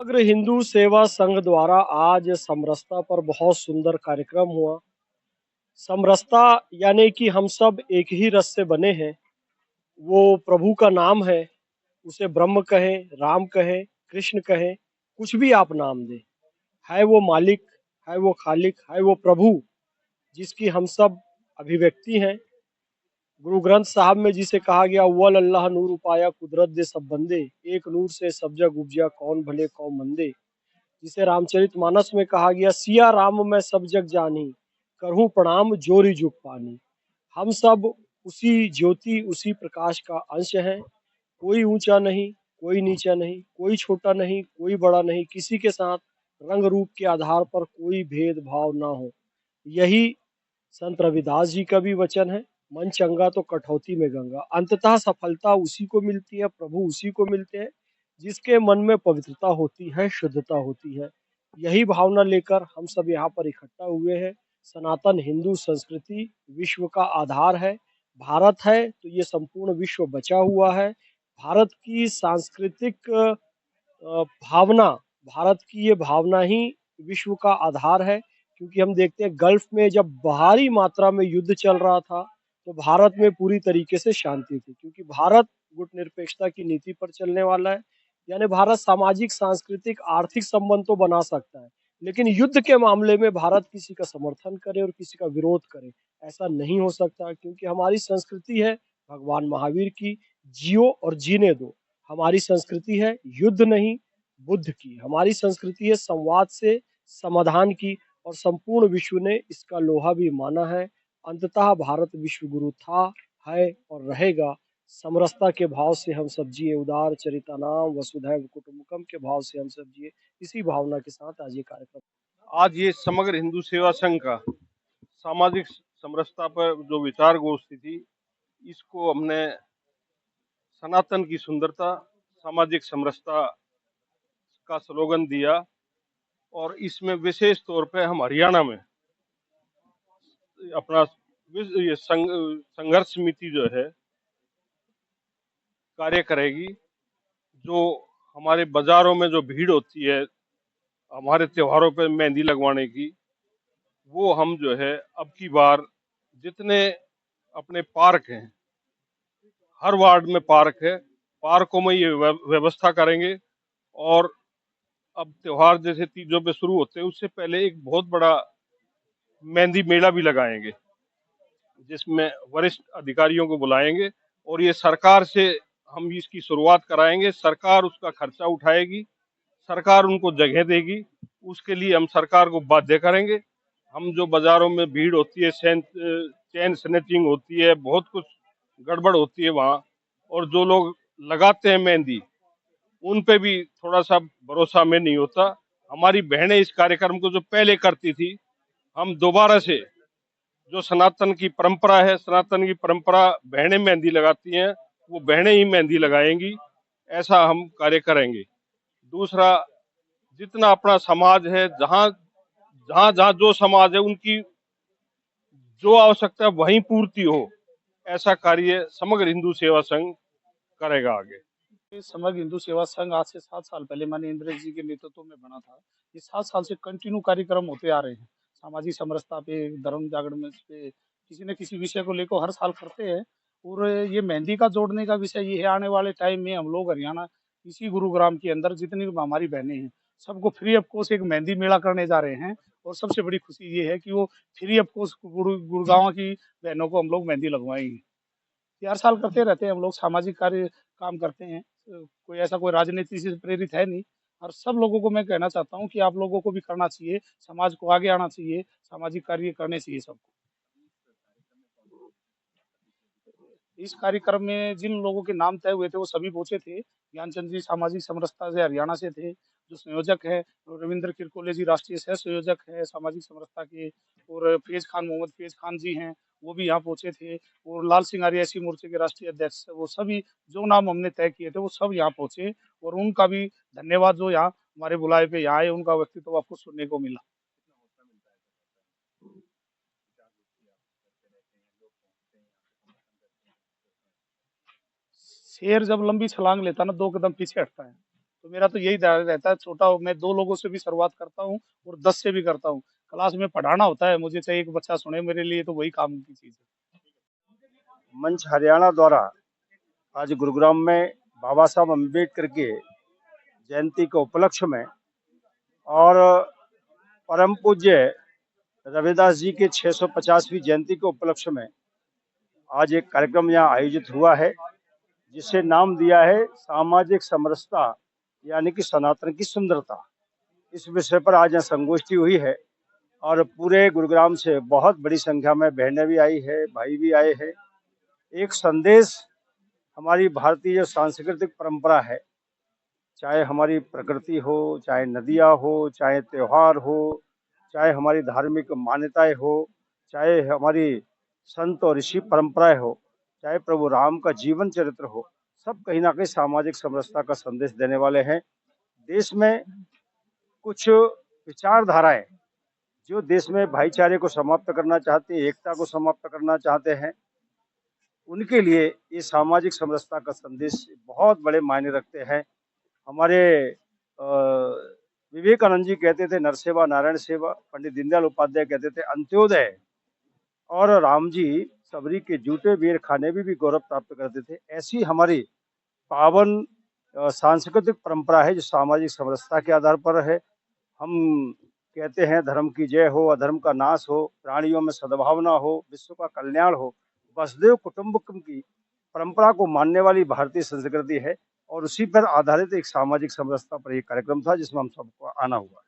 समग्र हिंदू सेवा संघ द्वारा आज समरसता पर बहुत सुंदर कार्यक्रम हुआ। समरसता यानी कि हम सब एक ही रस से बने हैं। वो प्रभु का नाम है। उसे ब्रह्म कहें, राम कहें, कृष्ण कहें, कुछ भी आप नाम दें। है वो मालिक, है वो खालिक, है वो प्रभु, जिसकी हम सब अभिव्यक्ति हैं। गुरु ग्रंथ साहब में जिसे कहा गया, वल अल्लाह नूर उपाया कुदरत दे सब बंदे, एक नूर से सब जग उपजा कौन भले कौन मंदे। जिसे रामचरितमानस में कहा गया, सिया राम मैं सब जग जानी, करहूं प्रणाम जोरी जुग पानी। हम सब उसी ज्योति, उसी प्रकाश का अंश हैं। कोई ऊंचा नहीं, कोई नीचा नहीं, कोई छोटा नहीं, कोई बड़ा नहीं, किसी के साथ रंग रूप के आधार पर कोई भेदभाव ना हो। यही संत रविदास जी का भी वचन है, मन चंगा तो कठौती में गंगा। अंततः सफलता उसी को मिलती है, प्रभु उसी को मिलते हैं, जिसके मन में पवित्रता होती है, शुद्धता होती है। यही भावना लेकर हम सब यहाँ पर इकट्ठा हुए हैं। सनातन हिंदू संस्कृति विश्व का आधार है। भारत है तो ये संपूर्ण विश्व बचा हुआ है। भारत की सांस्कृतिक भावना, भारत की ये भावना ही विश्व का आधार है। क्योंकि हम देखते हैं, गल्फ में जब भारी मात्रा में युद्ध चल रहा था, तो भारत में पूरी तरीके से शांति थी, क्योंकि भारत गुटनिरपेक्षता की नीति पर चलने वाला है। यानी भारत सामाजिक, सांस्कृतिक, आर्थिक संबंध तो बना सकता है, लेकिन युद्ध के मामले में भारत किसी का समर्थन करे और किसी का विरोध करे, ऐसा नहीं हो सकता। क्योंकि हमारी संस्कृति है भगवान महावीर की, जियो और जीने दो। हमारी संस्कृति है युद्ध नहीं, बुद्ध की। हमारी संस्कृति है संवाद से समाधान की, और संपूर्ण विश्व ने इसका लोहा भी माना है। अंततः भारत विश्व गुरु था, है और रहेगा। समरसता के भाव से हम सब जिए, उदार चरितानाम वसुधैव कुटुंबकम के भाव से हम सब जिए। इसी भावना के साथ आज ये कार्यक्रम। आज ये समग्र हिंदू सेवा संघ का सामाजिक समरसता पर जो विचार गोष्ठी थी, इसको हमने सनातन की सुंदरता, सामाजिक समरसता का स्लोगन दिया। और इसमें विशेष तौर पे हम हरियाणा में अपना ये संघर्ष समिति जो है कार्य करेगी। जो हमारे बाजारों में जो भीड़ होती है हमारे त्योहारों पे मेहंदी लगवाने की, वो हम जो है अब की बार जितने अपने पार्क हैं, हर वार्ड में पार्क है, पार्कों में ये व्यवस्था करेंगे। और अब त्योहार जैसे तीजों पे शुरू होते हैं, उससे पहले एक बहुत बड़ा मेहंदी मेला भी लगाएंगे, जिसमें वरिष्ठ अधिकारियों को बुलाएंगे और ये सरकार से हम इसकी शुरुआत कराएंगे। सरकार उसका खर्चा उठाएगी, सरकार उनको जगह देगी, उसके लिए हम सरकार को बाध्य करेंगे। हम जो बाजारों में भीड़ होती है, चैन स्नैचिंग होती है, बहुत कुछ गड़बड़ होती है वहाँ, और जो लोग लगाते हैं मेहंदी, उन पे भी थोड़ा सा भरोसा में नहीं होता। हमारी बहनें इस कार्यक्रम को जो पहले करती थी, हम दोबारा से जो सनातन की परंपरा है, सनातन की परंपरा बहनें मेहंदी लगाती हैं, वो बहनें ही मेहंदी लगाएंगी, ऐसा हम कार्य करेंगे। दूसरा, जितना अपना समाज है, जहाँ जहाँ जहाँ जो समाज है, उनकी जो आवश्यकता है वहीं पूर्ति हो, ऐसा कार्य समग्र हिंदू सेवा संघ करेगा आगे। समग्र हिंदू सेवा संघ आज से 7 साल पहले माननीय इंदिरा जी के नेतृत्व में बना था। ये 7 साल से कंटिन्यू कार्यक्रम होते आ रहे हैं। सामाजिक समरसता पे, धर्म जागरण पे, किसी न किसी विषय को लेकर हर साल करते हैं। और ये मेहंदी का जोड़ने का विषय ये है, आने वाले टाइम में हम लोग हरियाणा, इसी गुरुग्राम के अंदर जितनी भी हमारी बहनें हैं, सबको फ्री ऑफ कॉस्ट एक मेहंदी मेला करने जा रहे हैं। और सबसे बड़ी खुशी ये है कि वो फ्री ऑफ कॉस्ट गुड़गांव की बहनों को हम लोग मेहंदी लगवाएंगे। ये हर साल करते रहते हैं हम लोग, सामाजिक कार्य काम करते हैं। कोई ऐसा कोई राजनीति से प्रेरित है नहीं। और सब लोगों को मैं कहना चाहता हूँ कि आप लोगों को भी करना चाहिए, समाज को आगे आना चाहिए, सामाजिक कार्य करने चाहिए सबको। इस कार्यक्रम में जिन लोगों के नाम तय हुए थे वो सभी पहुंचे थे। ज्ञानचंद जी सामाजिक समरसता से हरियाणा से थे, जो संयोजक है। रविंद्र किरकोले जी राष्ट्रीय सह संयोजक है सामाजिक समरसता के। और फैज खान, मोहम्मद फैज खान जी हैं, वो भी यहाँ पहुंचे थे। और लाल सिंह आर्यसी मोर्चे के राष्ट्रीय अध्यक्ष, वो सभी जो नाम हमने तय किए थे वो सब यहाँ पहुंचे। और उनका भी धन्यवाद, जो यहाँ हमारे बुलाए पे यहाँ आए, उनका व्यक्तित्व आपको सुनने को मिला। शेर जब लंबी छलांग लेता है ना, 2 कदम पीछे हटता है। तो मेरा तो यही ध्यान रहता है, छोटा मैं 2 लोगों से भी शुरुआत करता हूँ और 10 से भी करता हूँ। क्लास में पढ़ाना होता है मुझे, चाहे एक बच्चा सुने मेरे लिए तो वही काम की चीज़ है। मंच हरियाणा द्वारा आज गुरुग्राम में बाबा साहब अम्बेडकर के जयंती के उपलक्ष्य में और परम पूज्य रविदास जी के 650वीं जयंती के उपलक्ष्य में आज एक कार्यक्रम यहाँ आयोजित हुआ है, जिसे नाम दिया है सामाजिक समरसता यानी कि सनातन की सुंदरता। इस विषय पर आज यहाँ संगोष्ठी हुई है और पूरे गुरुग्राम से बहुत बड़ी संख्या में बहनें भी आई है, भाई भी आए हैं। एक संदेश हमारी भारतीय जो सांस्कृतिक परंपरा है, चाहे हमारी प्रकृति हो, चाहे नदियाँ हो, चाहे त्योहार हो, चाहे हमारी धार्मिक मान्यताएं हो, चाहे हमारी संत और ऋषि परंपराएं हो, चाहे प्रभु राम का जीवन चरित्र हो, सब कहीं ना कहीं सामाजिक समरसता का संदेश देने वाले हैं। देश में कुछ विचारधाराएं जो देश में भाईचारे को समाप्त करना चाहते हैं, एकता को समाप्त करना चाहते हैं, उनके लिए ये सामाजिक समरसता का संदेश बहुत बड़े मायने रखते हैं। हमारे विवेकानंद जी कहते थे नरसेवा नारायण सेवा, पंडित दीनदयाल उपाध्याय कहते थे अंत्योदय, और राम जी सबरी के जूते बेर खाने भी गौरव प्राप्त करते थे। ऐसी हमारी पावन सांस्कृतिक परंपरा है जो सामाजिक समरसता के आधार पर है। हम कहते हैं धर्म की जय हो, अधर्म का नाश हो, प्राणियों में सद्भावना हो, विश्व का कल्याण हो। वसुधैव कुटुंबकम की परंपरा को मानने वाली भारतीय संस्कृति है और उसी पर आधारित एक सामाजिक समरसता पर एक कार्यक्रम था जिसमें हम सबको आना हुआ।